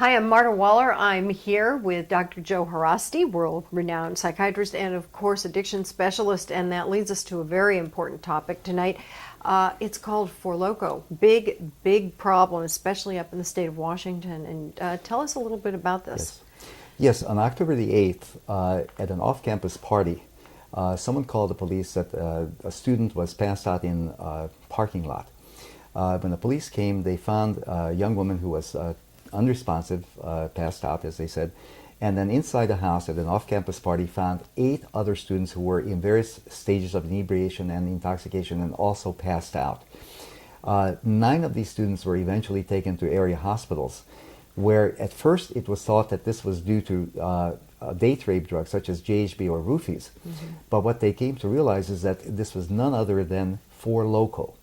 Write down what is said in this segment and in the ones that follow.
Hi, I'm Marta Waller. I'm here with Dr. Joe Haraszti, world-renowned psychiatrist and, of course, addiction specialist, and that leads us to a very important topic tonight. It's called Four Loco. Big problem, especially up in the state of Washington. And tell us a little bit about this. Yes, on October the 8th, at an off-campus party, someone called the police that a student was passed out in a parking lot. When the police came, they found a young woman who was unresponsive, passed out, as they said, and then inside the house at an off-campus party found 8 other students who were in various stages of inebriation and intoxication and also passed out. 9 of these students were eventually taken to area hospitals, where at first it was thought that this was due to date rape drugs such as GHB or roofies. But what they came to realize is that this was none other than Four Loco,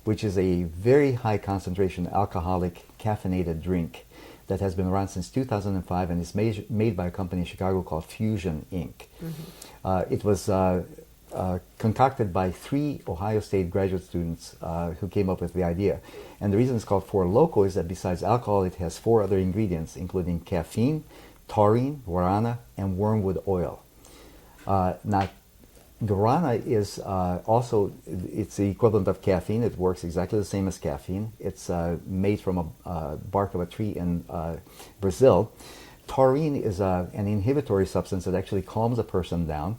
which is a very high concentration alcoholic caffeinated drink that has been around since 2005 and is made by a company in Chicago called Fusion Inc. It was concocted by 3 Ohio State graduate students who came up with the idea. And the reason it's called Four Loco is that besides alcohol, it has 4 other ingredients, including caffeine, taurine, guarana, and wormwood oil. Now, guarana is also, it's the equivalent of caffeine. It works exactly the same as caffeine. It's made from a bark of a tree in Brazil. Taurine is an inhibitory substance that actually calms a person down.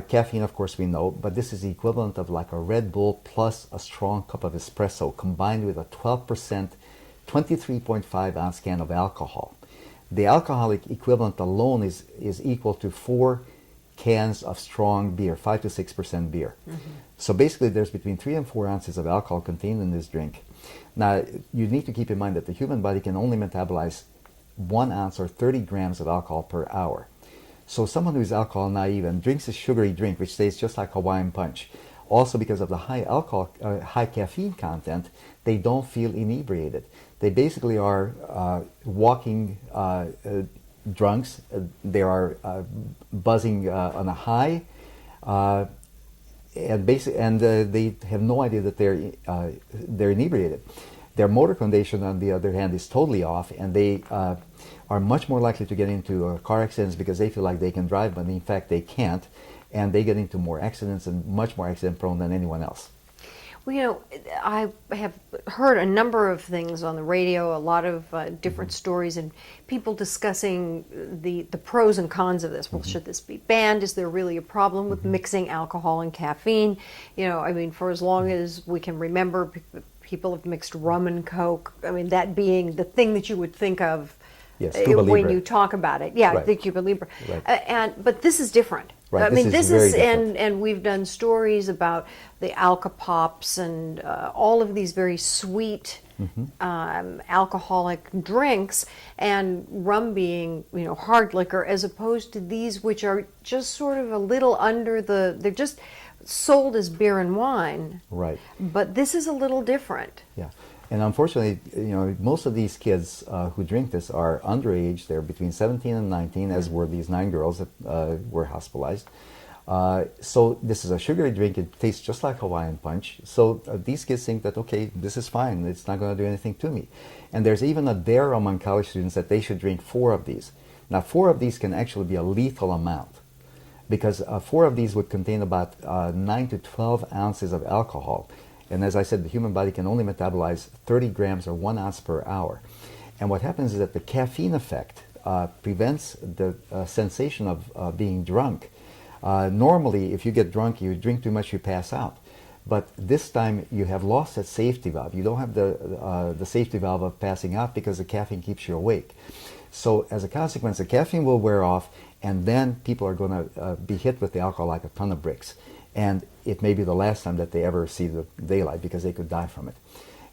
Caffeine, of course, we know, but this is the equivalent of like a Red Bull plus a strong cup of espresso combined with a 12%, 23.5 ounce can of alcohol. The alcoholic equivalent alone is equal to 4 cans of strong beer, 5 to 6% beer. So basically there's between 3 and 4 ounces of alcohol contained in this drink. Now you need to keep in mind that the human body can only metabolize 1 ounce or 30 grams of alcohol per hour. So someone who is alcohol naive and drinks a sugary drink which tastes just like Hawaiian Punch, also because of the high caffeine content, they don't feel inebriated. They basically are walking drunks. They are buzzing on a high, and they have no idea that they're inebriated. Their motor condition, on the other hand, is totally off, and they are much more likely to get into car accidents because they feel like they can drive, but in fact they can't, and they get into more accidents and much more accident prone than anyone else. Well, you know, I have heard a number of things on the radio, a lot of different stories, and people discussing the pros and cons of this. Well, should this be banned? Is there really a problem with mixing alcohol and caffeine? You know, I mean, for as long as we can remember, people have mixed rum and Coke. I mean, that being the thing that you would think of when you talk about it. Yeah, right. The Cuba Libre. Right. But this is different. Right. I mean, this is different. and we've done stories about the Alka Pops and all of these very sweet alcoholic drinks, and rum being, you know, hard liquor, as opposed to these which are just sort of a little under they're just sold as beer and wine. Right. But this is a little different. Yeah. And unfortunately, you know, most of these kids who drink this are underage. They're between 17 and 19, as were these 9 girls that were hospitalized. So this is a sugary drink. It tastes just like Hawaiian Punch. So these kids think that, okay, this is fine. It's not going to do anything to me. And there's even a dare among college students that they should drink 4 of these. Now, 4 of these can actually be a lethal amount, because 4 of these would contain about 9 to 12 ounces of alcohol. And as I said, the human body can only metabolize 30 grams or 1 ounce per hour. And what happens is that the caffeine effect prevents the sensation of being drunk. Normally, if you get drunk, you drink too much, you pass out. But this time, you have lost that safety valve. You don't have the safety valve of passing out because the caffeine keeps you awake. So as a consequence, the caffeine will wear off, and then people are going to be hit with the alcohol like a ton of bricks. And it may be the last time that they ever see the daylight, because they could die from it.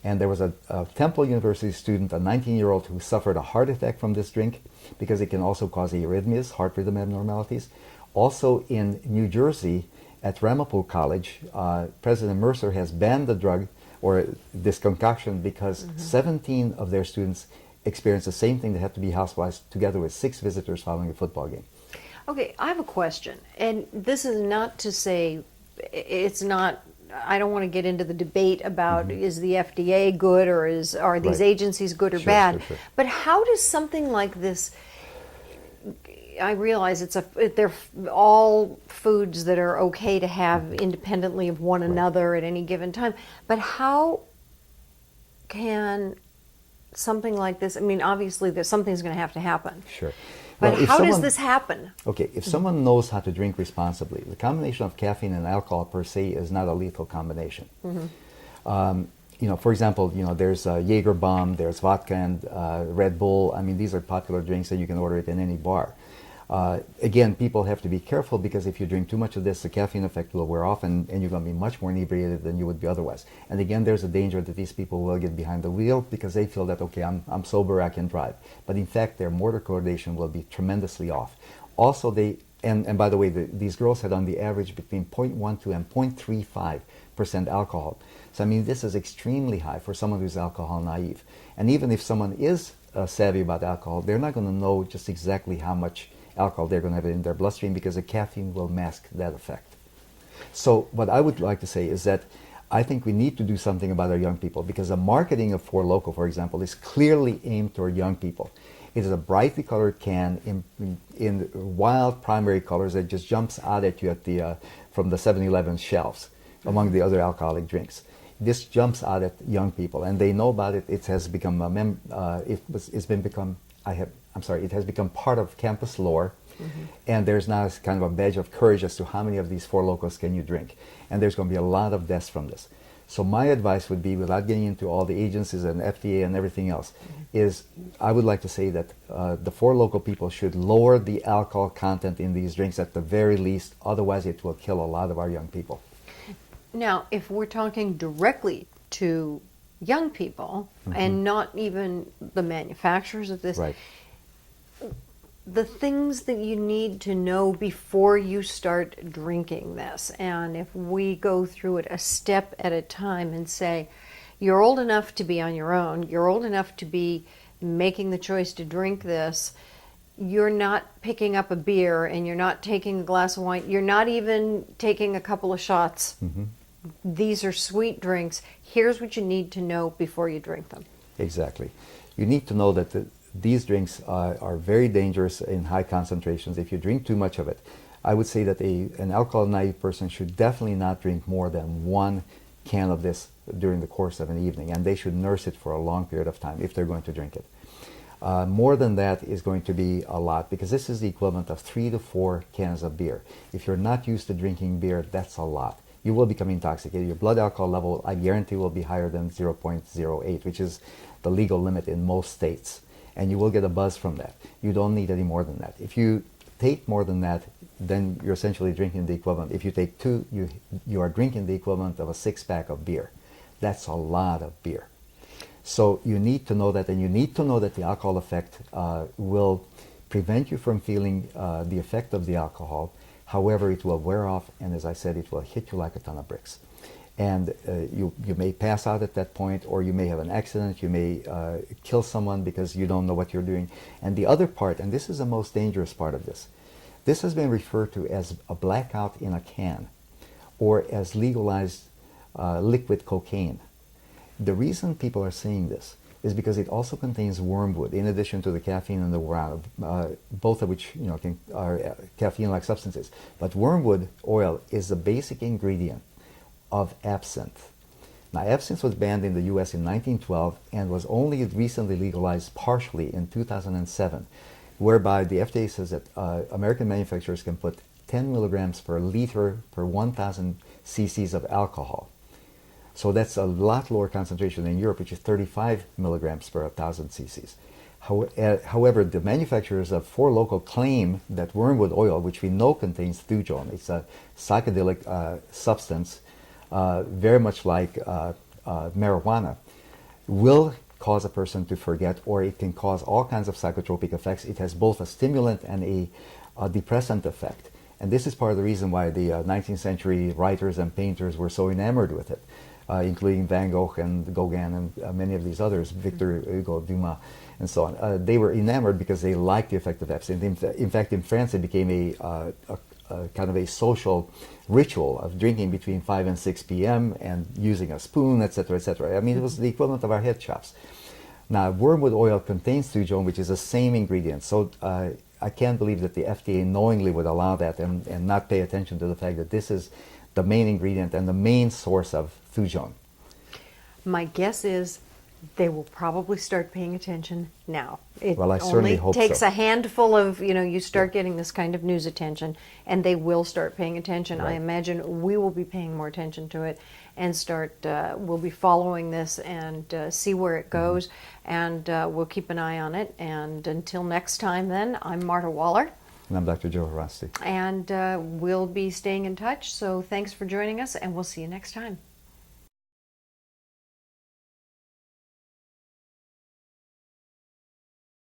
And there was a Temple University student, a 19-year-old, who suffered a heart attack from this drink, because it can also cause arrhythmias, heart rhythm abnormalities. Also in New Jersey, at Ramapo College, President Mercer has banned the drug, or this concoction, because 17 of their students experienced the same thing. They had to be hospitalized together with 6 visitors following a football game. Okay, I have a question, and this is not to say it's not I don't want to get into the debate about is the FDA good or are these Right. agencies good or Sure, bad. sure, sure. But how does something like this? I realize they're all foods that are okay to have independently of one another at any given time. But how can something like this? I mean, obviously, something's going to have to happen. Sure. But Well, if how does someone- this happen? Okay, if someone knows how to drink responsibly, the combination of caffeine and alcohol per se is not a lethal combination. For example, there's Jaeger Bomb, there's vodka and Red Bull. I mean, these are popular drinks and you can order it in any bar. Again, people have to be careful because if you drink too much of this, the caffeine effect will wear off and you're going to be much more inebriated than you would be otherwise. And again, there's a danger that these people will get behind the wheel because they feel that, okay, I'm sober, I can drive. But in fact, their motor coordination will be tremendously off. Also, and by the way, these girls had on the average between 0.12 and 0.35% alcohol. So I mean, this is extremely high for someone who's alcohol naive. And even if someone is savvy about alcohol, they're not going to know just exactly how much alcohol they're going to have in their bloodstream because the caffeine will mask that effect. So what I would like to say is that I think we need to do something about our young people because the marketing of Four Loco, for example, is clearly aimed toward young people. It is a brightly colored can in wild primary colors that just jumps out at you from the 7-Eleven shelves among the other alcoholic drinks. This jumps out at young people, and they know about it. It has become it has become part of campus lore, and there's now kind of a badge of courage as to how many of these Four Locos can you drink, and there's going to be a lot of deaths from this. So my advice would be, without getting into all the agencies and FDA and everything else, is I would like to say that the Four Loco people should lower the alcohol content in these drinks at the very least, otherwise it will kill a lot of our young people. Now, if we're talking directly to young people and not even the manufacturers of this, Right. the things that you need to know before you start drinking this, and if we go through it a step at a time and say, you're old enough to be on your own, you're old enough to be making the choice to drink this, you're not picking up a beer and you're not taking a glass of wine, you're not even taking a couple of shots. These are sweet drinks. Here's what you need to know before you drink them. Exactly. You need to know that these drinks are very dangerous in high concentrations. If you drink too much of it, I would say that an alcohol-naive person should definitely not drink more than one can of this during the course of an evening, and they should nurse it for a long period of time if they're going to drink it. More than that is going to be a lot, because this is the equivalent of 3 to 4 cans of beer. If you're not used to drinking beer, that's a lot. You will become intoxicated. Your blood alcohol level, I guarantee, will be higher than 0.08, which is the legal limit in most states. And you will get a buzz from that. You don't need any more than that. If you take more than that, then you're essentially drinking the equivalent. If you take 2, you are drinking the equivalent of a 6-pack of beer. That's a lot of beer. So you need to know that, and you need to know that the alcohol effect will prevent you from feeling the effect of the alcohol. However, it will wear off, and as I said, it will hit you like a ton of bricks. And you may pass out at that point, or you may have an accident, you may kill someone because you don't know what you're doing. And the other part, and this is the most dangerous part of this has been referred to as a blackout in a can, or as legalized liquid cocaine. The reason people are saying this is because it also contains wormwood, in addition to the caffeine and the guarana, both of which are caffeine-like substances. But wormwood oil is the basic ingredient of absinthe. Now, absinthe was banned in the U.S. in 1912 and was only recently legalized partially in 2007, whereby the FDA says that American manufacturers can put 10 milligrams per liter per 1,000 cc's of alcohol. So that's a lot lower concentration in Europe, which is 35 milligrams per 1,000 cc's. However, the manufacturers of Four Loco claim that wormwood oil, which we know contains thujone, it's a psychedelic substance very much like marijuana, will cause a person to forget, or it can cause all kinds of psychotropic effects. It has both a stimulant and a depressant effect. And this is part of the reason why the 19th century writers and painters were so enamored with it, including Van Gogh and Gauguin and many of these others, Victor Hugo, Dumas, and so on. They were enamored because they liked the effect of absinthe. In fact, in France, it became kind of a social ritual of drinking between 5 and 6 p.m. and using a spoon, etc., etc. I mean, it was the equivalent of our head chops. Now, wormwood oil contains thujone, which is the same ingredient. So I can't believe that the FDA knowingly would allow that and not pay attention to the fact that this is the main ingredient and the main source of thujone. My guess is they will probably start paying attention now. It Well, I certainly hope so. only takes a handful of, you start getting this kind of news attention, and they will start paying attention. Right. I imagine we will be paying more attention to it and we'll be following this and see where it goes, and we'll keep an eye on it. And until next time then, I'm Marta Waller. And I'm Dr. Joe Haraszti. And we'll be staying in touch, so thanks for joining us, and we'll see you next time.